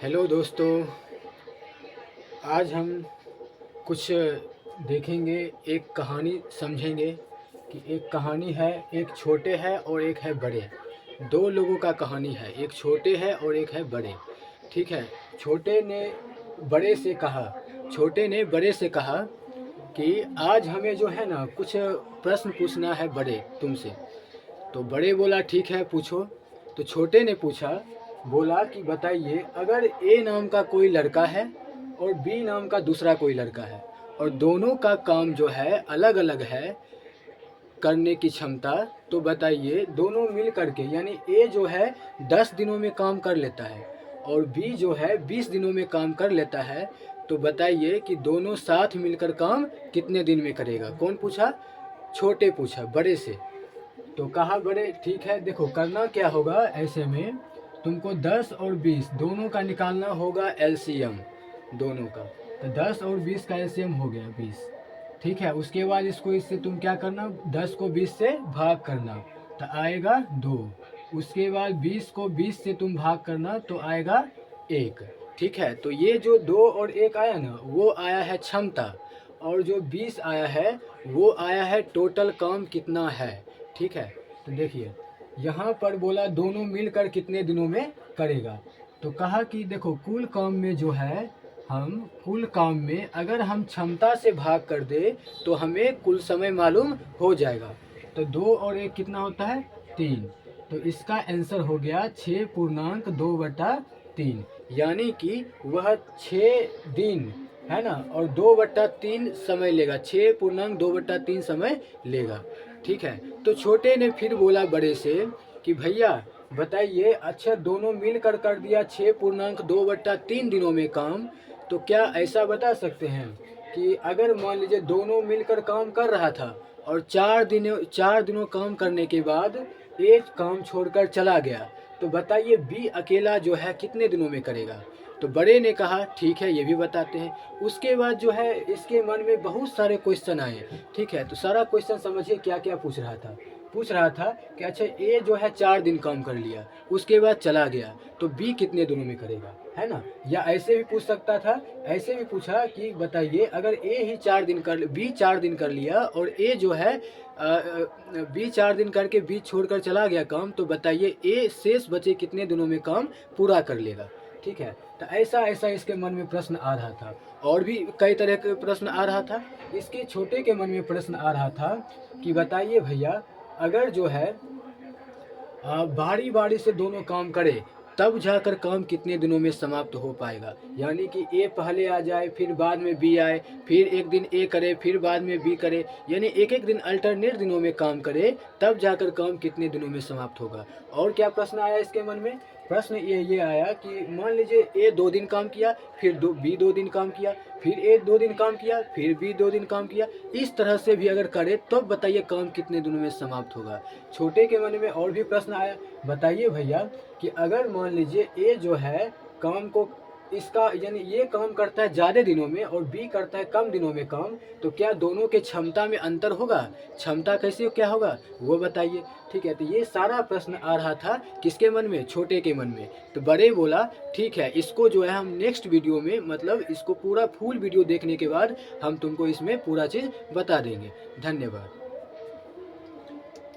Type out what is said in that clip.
Hello दोस्तों, आज हम कुछ देखेंगे, एक कहानी समझेंगे कि एक कहानी है, एक छोटे है और एक है बड़े। दो लोगों का कहानी है, एक छोटे है और एक है बड़े। ठीक है। छोटे ने बड़े से कहा छोटे ने बड़े से कहा कि आज हमें जो है ना कुछ प्रश्न पूछना है बड़े तुमसे। तो बड़े बोला ठीक है पूछो। तो छोटे ने पूछा, बोला कि बताइए, अगर ए नाम का कोई लड़का है और बी नाम का दूसरा कोई लड़का है और दोनों का काम जो है अलग अलग है करने की क्षमता, तो बताइए दोनों मिल करके, यानी ए जो है 10 दिनों में काम कर लेता है और बी जो है 20 दिनों में काम कर लेता है, तो बताइए कि दोनों साथ मिलकर काम कितने दिन में करेगा। कौन पूछा? छोटे पूछा बड़े से। तो कहा बड़े ठीक है, देखो करना क्या होगा, ऐसे में तुमको 10 और 20 दोनों का निकालना होगा एलसीएम दोनों का। तो 10 और 20 का एलसीएम हो गया 20। ठीक है। उसके बाद इसको इससे तुम क्या करना, 10 को 20 से भाग करना तो आएगा 2। उसके बाद 20 को 20 से तुम भाग करना तो आएगा 1। ठीक है। तो ये जो 2 और 1 आया ना, वो आया है क्षमता, और जो 20 आया है वो आया है टोटल काम कितना है। ठीक है। तो देखिए यहाँ पर बोला दोनों मिलकर कितने दिनों में करेगा। तो कहा कि देखो कुल काम में जो है, हम कुल काम में अगर हम क्षमता से भाग कर दे तो हमें कुल समय मालूम हो जाएगा। तो 2 और 1 कितना होता है? 3। तो इसका आंसर हो गया 6.2/3, यानी कि वह 6 दिन है ना, और 2/3 समय लेगा, 6.2/3 समय लेगा। ठीक है। तो छोटे ने फिर बोला बड़े से कि भैया बताइए, अच्छा दोनों मिलकर कर दिया 6.2/3 दिनों में काम, तो क्या ऐसा बता सकते हैं कि अगर मान लीजिए दोनों मिलकर काम कर रहा था और 4 दिनों काम करने के बाद एक काम छोड़कर चला गया, तो बताइए बी अकेला जो है कितने दिनों में करेगा। तो बड़े ने कहा ठीक है, ये भी बताते हैं। उसके बाद जो है इसके मन में बहुत सारे क्वेश्चन आए। ठीक है। तो सारा क्वेश्चन समझिए क्या क्या पूछ रहा था कि अच्छा ए जो है 4 दिन काम कर लिया, उसके बाद चला गया, तो बी कितने दिनों में करेगा, है ना। या ऐसे भी पूछ सकता था, ऐसे भी पूछा कि बताइए अगर ए ही 4 दिन कर, बी 4 दिन कर लिया और ए जो है बी 4 दिन करके बी छोड़कर चला गया काम, तो बताइए ए शेष बचे कितने दिनों में काम पूरा कर लेगा। ठीक है। तो ऐसा ऐसा इसके मन में प्रश्न आ रहा था, और भी कई तरह के प्रश्न आ रहा था। इसके छोटे के मन में प्रश्न आ रहा था कि बताइए भैया, अगर जो है बारी बारी से दोनों काम करे तब जाकर काम कितने दिनों में समाप्त हो पाएगा। यानी कि ए पहले आ जाए, फिर बाद में बी आए, फिर एक दिन ए करे, फिर बाद में बी करे, यानी एक एक दिन अल्टरनेट दिनों में काम करे, तब जाकर काम कितने दिनों में समाप्त होगा। और क्या प्रश्न आया इसके मन में? प्रश्न ये आया कि मान लीजिए ए 2 दिन काम किया, फिर बी 2 दिन काम किया, फिर ए 2 दिन काम किया, फिर बी 2 दिन काम किया, इस तरह से भी अगर करे तो बताइए काम कितने दिनों में समाप्त होगा। छोटे के मन में और भी प्रश्न आया, बताइए भैया कि अगर मान लीजिए ए जो है काम को, इसका यानी ये काम करता है ज़्यादा दिनों में और बी करता है कम दिनों में काम, तो क्या दोनों के क्षमता में अंतर होगा? क्षमता कैसे क्या होगा वो बताइए। ठीक है। तो ये सारा प्रश्न आ रहा था किसके मन में? छोटे के मन में। तो बड़े बोला ठीक है, इसको जो है हम नेक्स्ट वीडियो में, मतलब इसको पूरा फुल वीडियो देखने के बाद हम तुमको इसमें पूरा चीज़ बता देंगे। धन्यवाद।